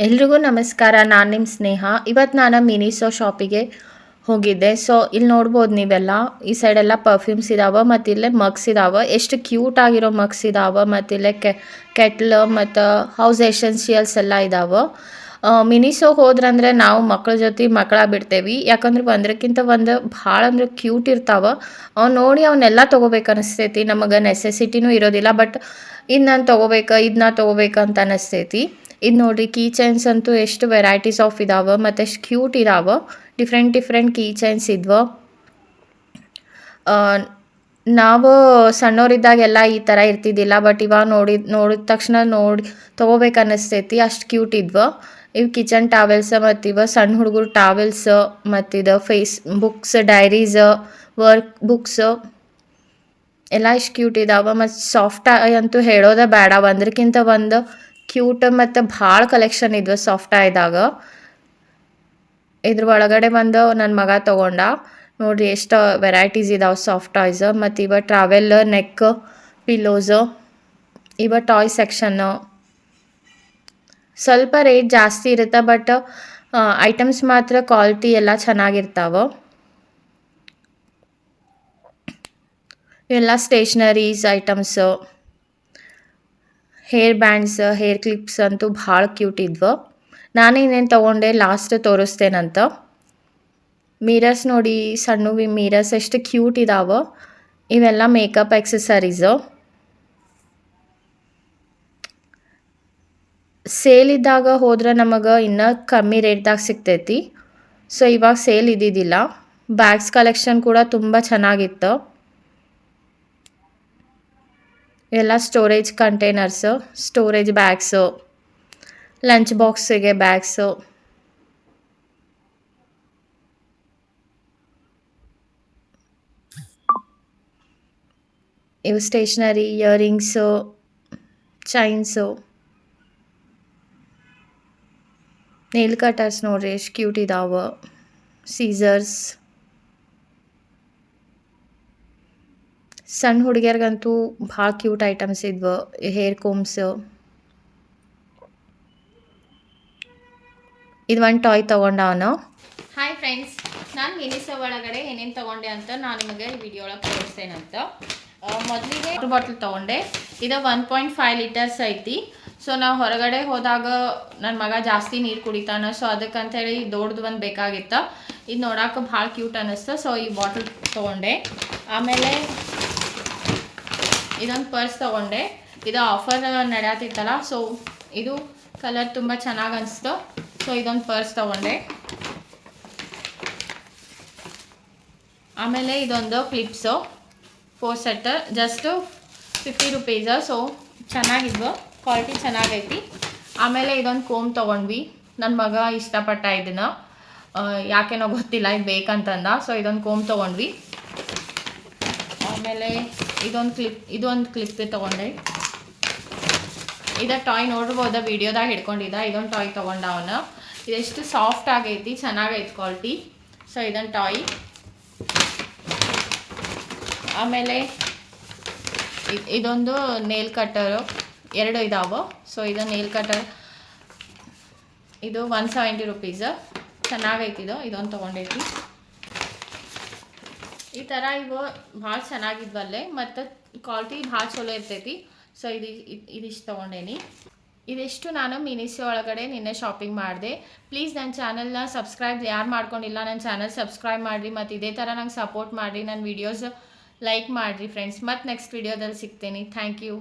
ಎಲ್ರಿಗೂ ನಮಸ್ಕಾರ. ನಾನು ನಿಮ್ಮ ಸ್ನೇಹ. ಇವತ್ತು ನಾನು ಮಿನಿಸೋ ಶಾಪಿಗೆ ಹೋಗಿದ್ದೆ. ಸೊ ಇಲ್ಲಿ ನೋಡ್ಬೋದು ನೀವೆಲ್ಲ. ಈ ಸೈಡೆಲ್ಲ ಪರ್ಫ್ಯೂಮ್ಸ್ ಇದಾವೆ ಮತ್ತು ಇಲ್ಲೇ ಮಗ್ಸ್ ಇದಾವೆ. ಎಷ್ಟು ಕ್ಯೂಟ್ ಆಗಿರೋ ಮಗ್ಸ್ ಇದಾವೆ ಮತ್ತು ಇಲ್ಲೇ ಕೆಟ್ಲ್ ಮತ್ತು ಹೌಸ್ ಎಸೆನ್ಷಿಯಲ್ಸ್ ಎಲ್ಲ ಇದಾವೆ. ಮಿನಿಸೋ ಹೋದ್ರಂದ್ರೆ ನಾವು ಮಕ್ಳ ಜೊತೆ ಮಕ್ಕಳ ಬಿಡ್ತೇವೆ. ಯಾಕಂದ್ರೆ ಒಂದಕ್ಕಿಂತ ಒಂದು ಭಾಳ ಅಂದ್ರೆ ಕ್ಯೂಟ್ ಇರ್ತಾವೆ. ಅವ್ನು ನೋಡಿ ಅವನ್ನೆಲ್ಲ ತೊಗೋಬೇಕು ಅನಿಸ್ತೈತಿ. ನಮಗೆ ನೆಸೆಸಿಟಿನೂ ಇರೋದಿಲ್ಲ. ಬಟ್ ಇದು ನಾನು ತೊಗೋಬೇಕು, ಇದು ನಾ ತೊಗೋಬೇಕು ಅಂತ ಅನಿಸ್ತೈತಿ. ಇದು ನೋಡ್ರಿ, ಕೀ ಚೈನ್ಸ್ ಅಂತೂ ಎಷ್ಟು ವೆರೈಟೀಸ್ ಆಫ್ ಇದಾವೆ ಮತ್ತು ಎಷ್ಟು ಕ್ಯೂಟ್ ಇದಾವೆ. ಡಿಫ್ರೆಂಟ್ ಡಿಫ್ರೆಂಟ್ ಕೀ ಚೈನ್ಸ್ ಇದ್ವು. ನಾವು ಸಣ್ಣವರಿದ್ದಾಗೆಲ್ಲ ಈ ಥರ ಇರ್ತಿದ್ದಿಲ್ಲ. ಬಟ್ ಇವಾಗ ನೋಡಿದ ತಕ್ಷಣ ತೊಗೋಬೇಕು ಅನ್ನಿಸ್ತೈತಿ. ಅಷ್ಟು ಕ್ಯೂಟ್ ಇದ್ವು. ಇವು ಕಿಚನ್ ಟಾವೆಲ್ಸ್ ಮತ್ತು ಇವು ಸಣ್ಣ ಹುಡುಗರು ಟಾವೆಲ್ಸ್ ಮತ್ತಿದು face books, diaries, work books ಎಲ್ಲ ಇಷ್ಟು ಕ್ಯೂಟ್ ಇದಾವೆ. ಮತ್ತು ಸಾಫ್ಟ್ ಅಂತೂ ಹೇಳೋದೇ ಬೇಡ. ಒಂದಕ್ಕಿಂತ ಒಂದು ಕ್ಯೂಟ್ ಮತ್ತು ಭಾಳ ಕಲೆಕ್ಷನ್ ಇದ್ವು ಸಾಫ್ಟ್ ಇದ್ದಾಗ. ಇದ್ರ ಒಳಗಡೆ ಬಂದು ನನ್ನ ಮಗ ತೊಗೊಂಡ. ನೋಡಿರಿ ಎಷ್ಟು ವೆರೈಟೀಸ್ ಇದಾವೆ ಸಾಫ್ಟ್ ಟಾಯ್ಸ್. ಮತ್ತು ಇವ ಟ್ರಾವೆಲ್ ನೆಕ್ ಪಿಲ್ಲೋಸು, ಇವ ಟಾಯ್ ಸೆಕ್ಷನ್ನು. ಸ್ವಲ್ಪ ರೇಟ್ ಜಾಸ್ತಿ ಇರುತ್ತೆ, ಬಟ್ ಐಟಮ್ಸ್ ಮಾತ್ರ ಕ್ವಾಲಿಟಿ ಎಲ್ಲ ಚೆನ್ನಾಗಿರ್ತಾವೆ. ಇವೆಲ್ಲ stationeries items, hair bands, hair clips ಅಂತೂ ಭಾಳ ಕ್ಯೂಟ್ ಇದ್ವು. ನಾನೇನೇನು ತೊಗೊಂಡೆ ಲಾಸ್ಟ್ ತೋರಿಸ್ತೇನಂತ. ಮಿರರ್ಸ್ ನೋಡಿ, ಸಣ್ಣವು ಮಿರರ್ಸ್ ಎಷ್ಟು ಕ್ಯೂಟ್ ಇದಾವೆ. ಇವೆಲ್ಲ ಮೇಕಪ್ ಎಕ್ಸಸರೀಸು. ಸೇಲ್ ಇದ್ದಾಗ ಹೋದ್ರೆ ನಮಗೆ ಇನ್ನೂ ಕಮ್ಮಿ ರೇಟ್ದಾಗ ಸಿಗ್ತೈತಿ. ಸೊ ಇವಾಗ ಸೇಲ್ ಇದ್ದಿದ್ದಿಲ್ಲ. ಬ್ಯಾಗ್ಸ್ ಕಲೆಕ್ಷನ್ ಕೂಡ ತುಂಬ ಚೆನ್ನಾಗಿತ್ತು. ಇವೆಲ್ಲ storage containers, storage bags, lunch ಬಾಕ್ಸಿಗೆ ಬ್ಯಾಗ್ಸು. ಇವು stationery, earrings, chains, nail cutters ನೋಡ್ರಿ ಎಷ್ಟು ಕ್ಯೂಟ್ ಇದಾವೆ. ಸೀಸರ್ಸ್. ಸಣ್ಣ ಹುಡುಗಿಯರ್ಗಂತೂ ಭಾಳ ಕ್ಯೂಟ್ ಐಟಮ್ಸ್ ಇದ್ವು. Hair combs. ಇದು ಒಂದು ಟಾಯ್ ತೊಗೊಂಡ ಅವನು. ಹಾಯ್ ಫ್ರೆಂಡ್ಸ್, ನಾನು ಮಿನಿಸೋ ಒಳಗಡೆ ಏನೇನು ತೊಗೊಂಡೆ ಅಂತ ನಾನು ನಿಮಗೆ ಈ ವಿಡಿಯೋ ಒಳಗೆ ತೋರಿಸ್ತೇನಂತ. ಮೊದಲಿಗೆ ವಾಟರ್ ಬಾಟಲ್ ತೊಗೊಂಡೆ. ಇದು 1.5 ಲೀಟರ್ಸ್ ಐತಿ. ಸೊ ನಾವು ಹೊರಗಡೆ ಹೋದಾಗ ನನ್ನ ಮಗ ಜಾಸ್ತಿ ನೀರು ಕುಡಿತಾನೆ. ಸೊ ಅದಕ್ಕಂತೇಳಿ ದೊಡ್ಡದು ಒಂದು ಬೇಕಾಗಿತ್ತು. ಇದು ನೋಡೋಕೆ ಭಾಳ ಕ್ಯೂಟ್ ಅನ್ನಿಸ್ತು. ಸೊ ಈ ಬಾಟಲ್ ತೊಗೊಂಡೆ. ಆಮೇಲೆ ಇದೊಂದು ಪರ್ಸ್ ತೊಗೊಂಡೆ. ಇದು ಆಫರ್ ನಡೆಯತ್ತಿತ್ತಲ್ಲ, ಸೊ ಇದು ಕಲರ್ ತುಂಬ ಚೆನ್ನಾಗಿ ಅನಿಸ್ತು. ಸೊ ಇದೊಂದು ಪರ್ಸ್ ತೊಗೊಂಡೆ. ಆಮೇಲೆ ಇದೊಂದು clips 4 set, just 50 rupees. So ಚೆನ್ನಾಗಿದ್ವು, ಕ್ವಾಲಿಟಿ ಚೆನ್ನಾಗೈತಿ. ಆಮೇಲೆ ಇದೊಂದು ಕೋಮ್ ತೊಗೊಂಡ್ವಿ. ನನ್ನ ಮಗ ಇಷ್ಟಪಟ್ಟ ಇದನ್ನು, ಯಾಕೆನೋ ಗೊತ್ತಿಲ್ಲ, ಇದು ಬೇಕಂತಂದ. ಸೊ ಇದೊಂದು ಕೋಮ್ ತೊಗೊಂಡ್ವಿ. ಆಮೇಲೆ ಇದೊಂದು ಕ್ಲಿಪ್ ತೊಗೊಂಡೆ. ಇದು ಟಾಯ್ ನೋಡ್ಬೋದು, ವಿಡಿಯೋದಾಗ ಹಿಡ್ಕೊಂಡಿದ್ದ. ಇದೊಂದು ಟಾಯ್ ತೊಗೊಂಡ ಅವನು. ಇದೆಷ್ಟು ಸಾಫ್ಟ್ ಆಗೈತಿ, ಚೆನ್ನಾಗೈತಿ ಕ್ವಾಲಿಟಿ. ಸೊ ಇದೊಂದು ಟಾಯ್. ಆಮೇಲೆ ಇದೊಂದು ನೇಲ್ ಕಟ್ಟರು, 2 ಇದಾವೆ. ಸೊ ಇದು ನೇಲ್ ಕಟರ್, ಇದು 170 ರುಪೀಸ್. ಚೆನ್ನಾಗೈತಿ ಇದು. ಇದೊಂದು ತೊಗೊಂಡೈತಿ. ಈ ಥರ ಇವು ಭಾಳ ಚೆನ್ನಾಗಿದ್ವಲ್ಲೇ, ಮತ್ತು ಕ್ವಾಲಿಟಿ ಭಾಳ ಚಲೋ ಇರ್ತೈತಿ. ಸೊ ಇದಿಷ್ಟು ತೊಗೊಂಡೇನಿ. ಇದಿಷ್ಟು ನಾನು ಮಿನಿಸೋ ಒಳಗಡೆ ನಿನ್ನೆ ಶಾಪಿಂಗ್ ಮಾಡಿದೆ. ಪ್ಲೀಸ್ ನನ್ನ ಚಾನಲ್ನ ಸಬ್ಸ್ಕ್ರೈಬ್ ಯಾರು ಮಾಡ್ಕೊಂಡಿಲ್ಲ, ನನ್ನ ಚಾನಲ್ ಸಬ್ಸ್ಕ್ರೈಬ್ ಮಾಡಿರಿ. ಮತ್ತು ಇದೇ ಥರ ನಂಗೆ ಸಪೋರ್ಟ್ ಮಾಡಿರಿ. ನನ್ನ ವೀಡಿಯೋಸ್ ಲೈಕ್ ಮಾಡಿರಿ ಫ್ರೆಂಡ್ಸ್. ಮತ್ತು ನೆಕ್ಸ್ಟ್ ವೀಡಿಯೋದಲ್ಲಿ ಸಿಗ್ತೀನಿ. Thank you.